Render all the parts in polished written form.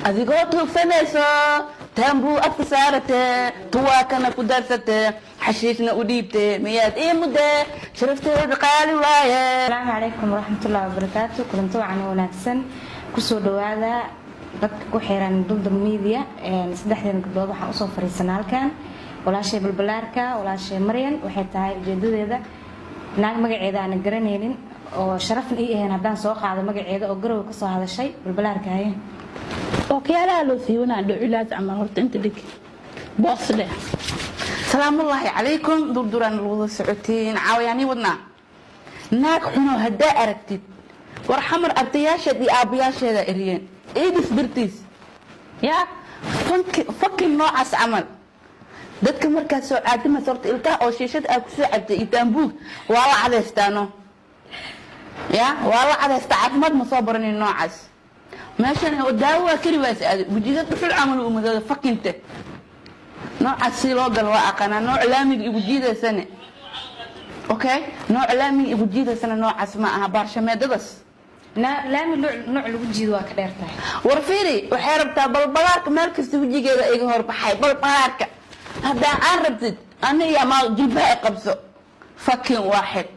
adigoo tuugsanayso taambuu afka saarate tuwaakana ku darsate xashiishna u dhiibte miyaad ii mudde sharafteeda qaali waaye. asalaamu calaykum waraxmatullaahi wabarakaatu. kulanti wacan wanaagsan kusoo dhawaada dadka ku xiran Duldul Media. saddexdan gabdhood waxaan usoo fariisanaa halkan walaashay balbalaarka walaashay Maryan waxay tahay ujeedadeeda naag magaceeda aan garanaynin oo sharafna ii ahayn haddaan soo qaado magaceeda oo garow ka soo hadashay balbalaarka ahayn وكيالا لو سيونا دو علاج عمل هورت انت ديك بوص له. سلام الله عليكم دردران الوضع سعوتين عاوياني ودنا ناك حنو هدا أركتد ورحمر أبتياشة دي آبياشة دا إريان إيدس برتيس يا فكي نوعس عمل دادك مركز سوء عادمة صورت إلكا أو شيشة أكسو عبت إتنبوك والله على استانو يا والله على استعمد مصابرني النوعس ماشي انا قداوه كلي بس وجيت في العمل ومدد فكنت نوع السيلوغل واقنا نوع لامي وجيده سنه اوكي نوع لامي وجيده سنه نوع اسماءها بارشميدس لامي نوع الوجيد waa ka dheertahay warfiiri waxay rabtaa balbalaarka meel kasta wajigeeda iga hor baxay balbalaarka hada aan rabtid aniga ma jilbaha qabso fakin waaxid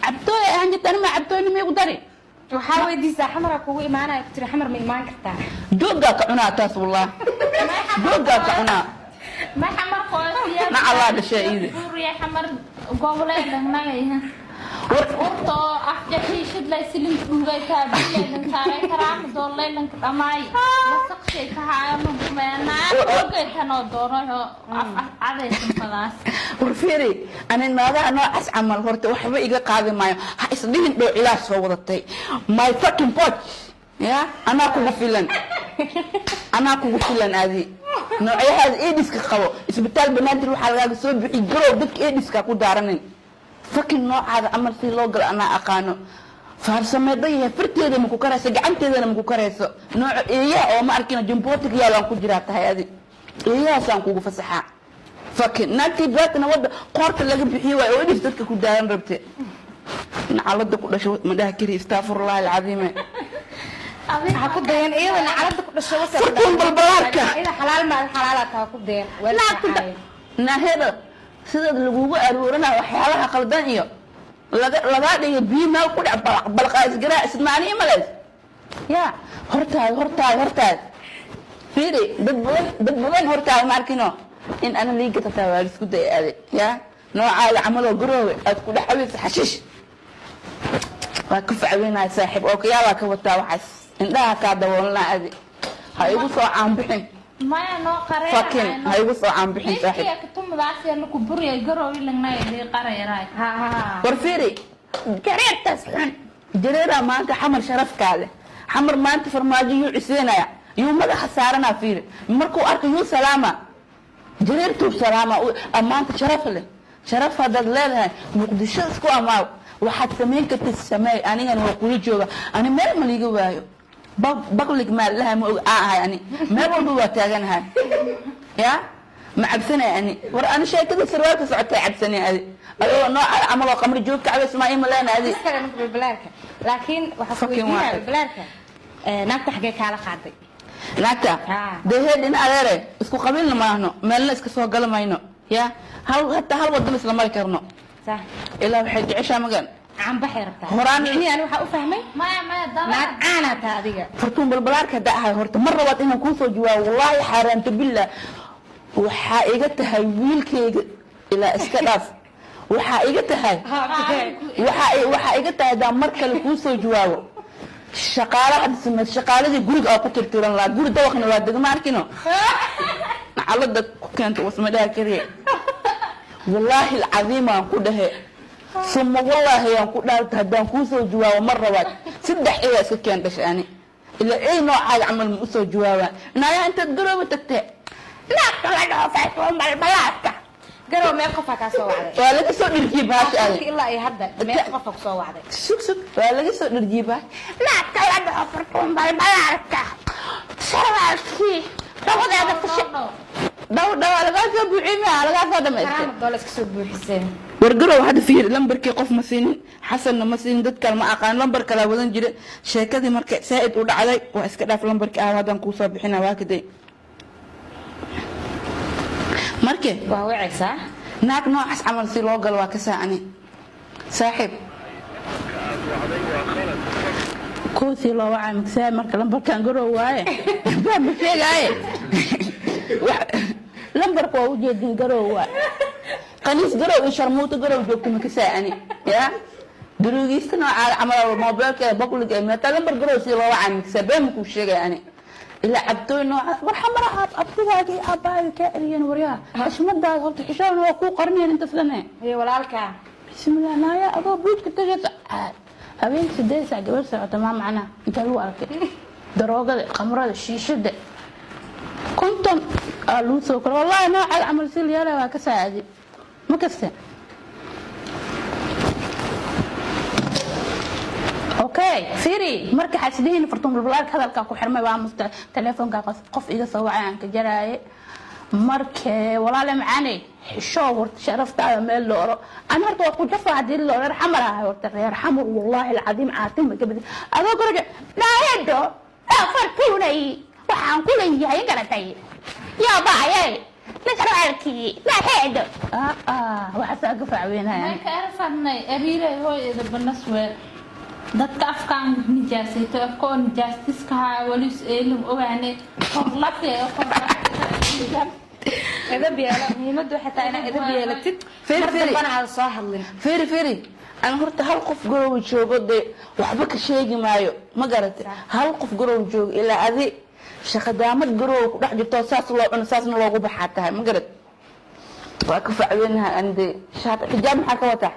abtooy aan jitan ma abtooy ma yaqdari waxaa weydiisaa xamara kugu imaanaya ku tiri xamar ma imaan kartaa jooga ka cunaa taas wallah jooga ka cunaa ما حمر قوسيا مع الله بشيء يا حمر قولي لنا يا ورطو أحجحي شد لي سلم دوغيتا بلي لن ساري كرام دولي لن كتاماي لسق شيء كهايا مبمانا دوغيتا نو دورو عادي سنفلاس ورفيري أنا النهارده أنا أسعمل هرت وحبي إيجا قاضي مايو هيصدقني دو علاج صورتي my fucking pot يا أنا كوجو فيلن أنا كوجو فيلن هذه نوعي هذا إيديسك قوي إسبتال بنادر وحلقة سوي بيجرو دك إيديسك أكو دارنين فكن نوع هذا عمل في لوجل أنا أقانو فارسمي ضيه فرتي مكو كراسة جعنتي ذا مكو كراسة نوع إياه أو ما أركينا جنبوتك يا لان كجرات هذه إياه سان كوجو فسحة فكن ناتي بلاتنا وده قارت اللي بيحيوا وإيديس دك كو دارن ربتي نعلد كل شو مده كري استغفر الله العظيم waxaa ku dayan iyadana calada ku dhasho wasaq fartuun balbalaarka ila xalaal ma xalaal taa ku dayan naaheda sida lagugu aruurana waxyaalaha qaldan iyo laga dhigo biyo meel ku dhac balqaas garaa ismaani malays ya hortaad fiiri dad badan hortaad ma arkino in ana liiga tataa waa isku dayay ya nooca amal garoowe aad ku dhaxawis xashish waa ku facweynaa saaxiib oo kiyaala ka wataa waxaas indhaha ka daboolna adi ha igu soo aan bixin ما نو قرية فكين ha igu soo aan bixin saaxiib يا كتوم داسي لو كبري غروي لنا يدي قرية راي warfiiri jareertaas xun jareera maanta xamar sharaf kaale xamar maanta farmaajo yuu ciseenaya yuu madaxa saarana fiiri markuu arko yuu salaama jareertuu salaama maanta sharaf leh sharaf hadaad leedahay muqdisho isku amaaw waxaad samayn kartid sameey anigana waa kula jooga ani meel ma liiga waayo baqlig ma laha ma og ahay ani meel walba waa taaganahay ya ma cabsanay ani war ana sheekada sarwaalka socotay cabsanay adi ayuu nooca amal oo qamri joogta cabay Ismaaciil Malaan adi iskaga mid balbalaarka laakiin waxa ku weydiinaa balbalaarka naagta xagee kala qaaday naagta deheed in adeere isku qabiilna maahno meelna iska soo galamayno ya hal waddan isla mari karno صح ilaa waxay jeceshaa magan aan baxay rabtaa horaan yani waxa u fahmay ما دابا naag aana taa adiga fartuun balbalaarka daahay horta mar labaad inaan kuu soo jawaabo wallaahi xaaraanta billah waxaa iga tahay wiilkayga ilaa iska dhaaf waxaa iga tahay waxaa iga tahay daa mar kale kuu soo jawaabo shaqaaladii guriga aa ku tirtiran lahaa guri dawaqna waa degma arkino nacalada ku keenta wasmadhaha kariye والله العظيم أن كده ثم والله أن كده هدان كوسو جوا مرة واحد سدح إيه سكين تشاني إلا أي نوع هذا عمل موسو جوا نايا أنت تقرب تكتئ لا كلا فاتهم بالبلاك garow meel qof ka soo wacday waa laga soo dhirjiibaa shaali ilaa ay hadda meel qof ka soo wacday sug waa laga soo dhirjiibaa la kala dhafartum balbalaarka sarwaalkii dabada ka دو laga soo buuxiyay laga soo dhameystay karaama doole iska soo buuxiseen wargarow hada fiir lambarkii qof ma siinin xasanna ma siinin dad kale ma aqaan lambar kale wadan jire sheekadii marka saaid u dhacday waa iska dhaaf lambarkii aawadan ku soo bixina waa kaday markii waa wacaysaa naag noocaas camal si loo galo waa ka saacani saaxiib كوسي لو عم كسام مركل لمبر كان قرو واي بام بشيغاي لمبر كو وجهدين قرو واي قنيس قرو شرموت قرو جوكم كساني يا دروغيستنا على عمل الموبايل كي بقول لك متى لمبر قرو سي لو عم كسام كو شيغاني الا عبدو نوع وحمرا ابتغاكي اباي كاريان وريا ايش مدا قلت حشام وكو قرنين انت فلانه هي walaalka بسم الله انا يا ابو بوجك تجت habeen 8 saac gabar socota ma macna inta lagu arkay daroogada qamrada shiishada konton alu soo kor wallahi nooc amal sil yara waa ka saacadi ma kasta okay siri marka xasdiin fartuun bulbulaarka hadalka ku xirmay waa musta telefoonka qof iga soo wacay aan ka jaraaye markee walaal macaani xishoo warta sharaftaada meel looro aan horta ku jafa hadii looro xamaraha horta reer xamar wallahi alcadiim aatim gabadhi adoo garaga dhaayado fartuunay waxaan ku leeyahay garatay yaa baayay nasraalki dhaayado waxa ka faacweynaa ma ka arfadnay ariiray hooyada banasweer dadka afkaan nijaasayto afkoo nijaastiska walis eelum ogaane qorlaqee edab yaala muhiimadu xataa ina edab yeelatid Firi. bana aan soo hadlin firi aan horta hal qof garow joogo de waxba ka sheegi maayo ma garatay hal qof garow joogo ilaa adi shaqadaamad garow ku dhex jirto saas loo cuno saasna loogu baxaa tahay ma garat waa ka faacweynaha ande shaat xijaab maxaa ka wata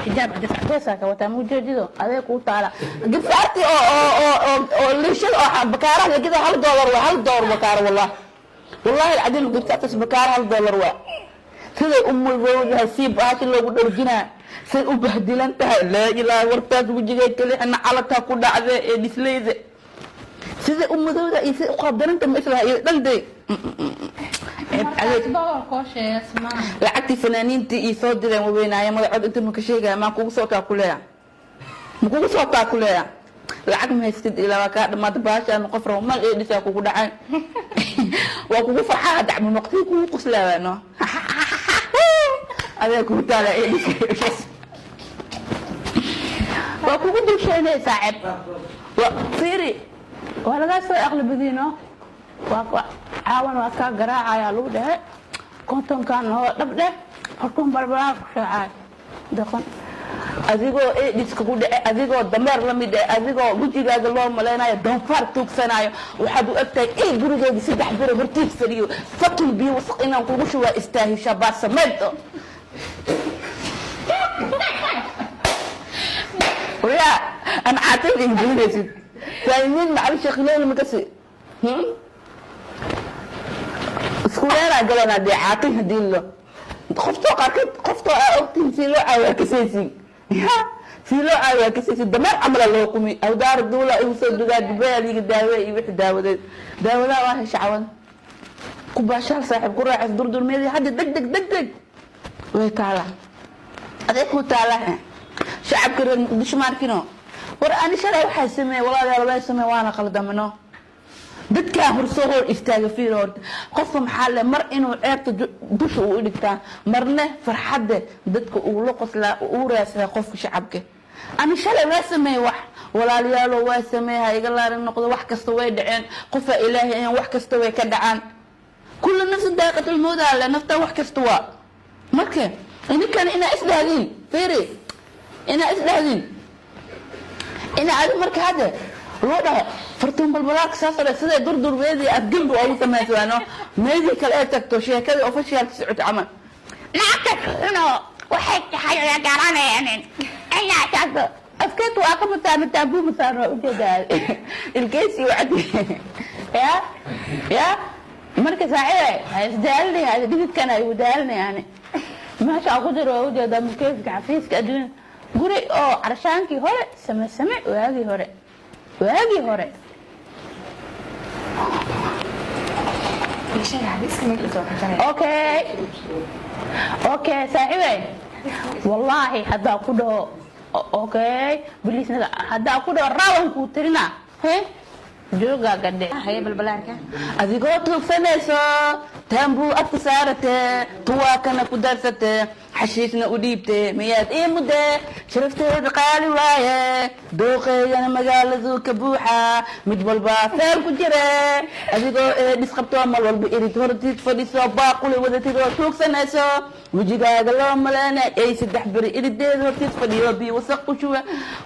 xijaab difacdeesa ka wata mujeedido adee ku taala gifaarti oo lishada oo bakaaraha lagida $1 bakaar والله العظيم قلت أتس بكارها $1 وا كذا الزوجة سيب هاتي لو درجنا سي أبهدلنتها لا إله ورتاز وجهي كلي أنا علتها كل عذا ديسليزة سيد الزوجة يسي أقدرنت مثلها دلدي عليك دور كوشة اسمع لعتي فنانين تي يصدر وبينها يا ما عاد أنت مكشيجة ما كوب صوتها كلها مكوب صوتها كلها lacag ma haystid ilaa ka dhamaad baasha aan qof roomal ee dhisa kugu dhacay waa kugu farxaa dacmo noqtay kugu qoslaano adeeg ku taala ee waa kugu dusheynay saaxib waa fiiri waa laga soo aqlabadiino waa caawan waa ka garaacaya lagu dhahay kontonkan oo dhabdhe hortum barbara ku shaacay daqan adigoo eedhiska ku dhace adigoo dameer la mid ah adigoo gujigaaga loo maleynayo doonfaar tuugsanayo waxaad u egtahay in gurigeyga 3 biro hortiis fadhiyo fakin biyo wasaq inaan kugu shuba istaahisha baasameedo ويا انا عاتب انجليزي فاهمين معلش خلال مكسي سكولينا قالنا دي عاتب هديله قفتو قاكد قفتو اوتين سيلو عاويا كسيسي سيلو عاويا كسيسي دمار عمل الله قومي او دار الدولة يوصل دوغا دبال يجي داوي يبيح داودات داولا واهي شعوان كباشار صاحب قراعي دردر ميدي حد دق دق دق دق وي تعالى هذيك هو تعالى شعب كرر مقدش ماركينو ور أنا شرعي waxay sameeyay walaal la sameeyay waana qaldamano dadka horsoo hor istaaga fiirood qof maxal mar inuu ceebta dusha u dhigtaa marna farxadda dadka uu la qosla uu raasay qofka shacabka أنا شرعي waa sameeyay wax walaalayaal waa sameeyay iga laarin noqdo wax kasta way dhaceen qof ilaahay in wax kasta way ka dhacaan kullu nafs daaqatul mawda la nafta wax kasta waa marka إنكان إنا إسلهدين فيري إنا إسلهدين إنا عاد مرك هذا روضة فرتون بالبلاك سافر سيدا دردر بيدي أتقلبوا أو تماثل أنه ميدي كالأتك توشيه كذا أوفيشيال 9 عمل نعكس إنه وحيك حاجة يا قرانا يعني أنا أتعطى أفكت وأقمت أنا تابو مثلا وكذا الكيسي وعدي يا مركز عيري هيسدالني هذا ديت كان يودالني يعني ما شاء قدر وجه ده مكيف عفيس كأدون قولي عرشانكي هوري سمع وهاجي هوري اوكي saaxiibay wallahi hadda ku dhaho okay bilisna hadda ku dhaho rawan ku tirina jooga gadhe haye balbalaarka adigoo tuugsanayso taambuu afka saarate tuwaakana ku darsate xashiishna u dhiibte miyaad ii mudde sharafteeda qaali waaye dooqeeyana magaaladu ka buuxa mid walba feel ku jire adigoo eedhis qabtoo mal walba irid hortiid fadhiso baaquli wadatid oo tuugsanayso wejigaaga loo maleena ay 3 beri irideeda hortiid fadhiyo bii wasaq ku shuba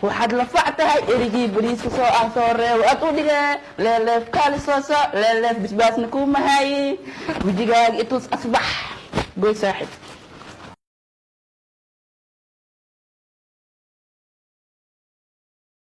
waxaad la fac tahay erigii bariiska soo ah soo reew aad u dhige leeleef kaali soo leeleef bisbaasna ku mahayi wejigaaga itus asbax goy saaxib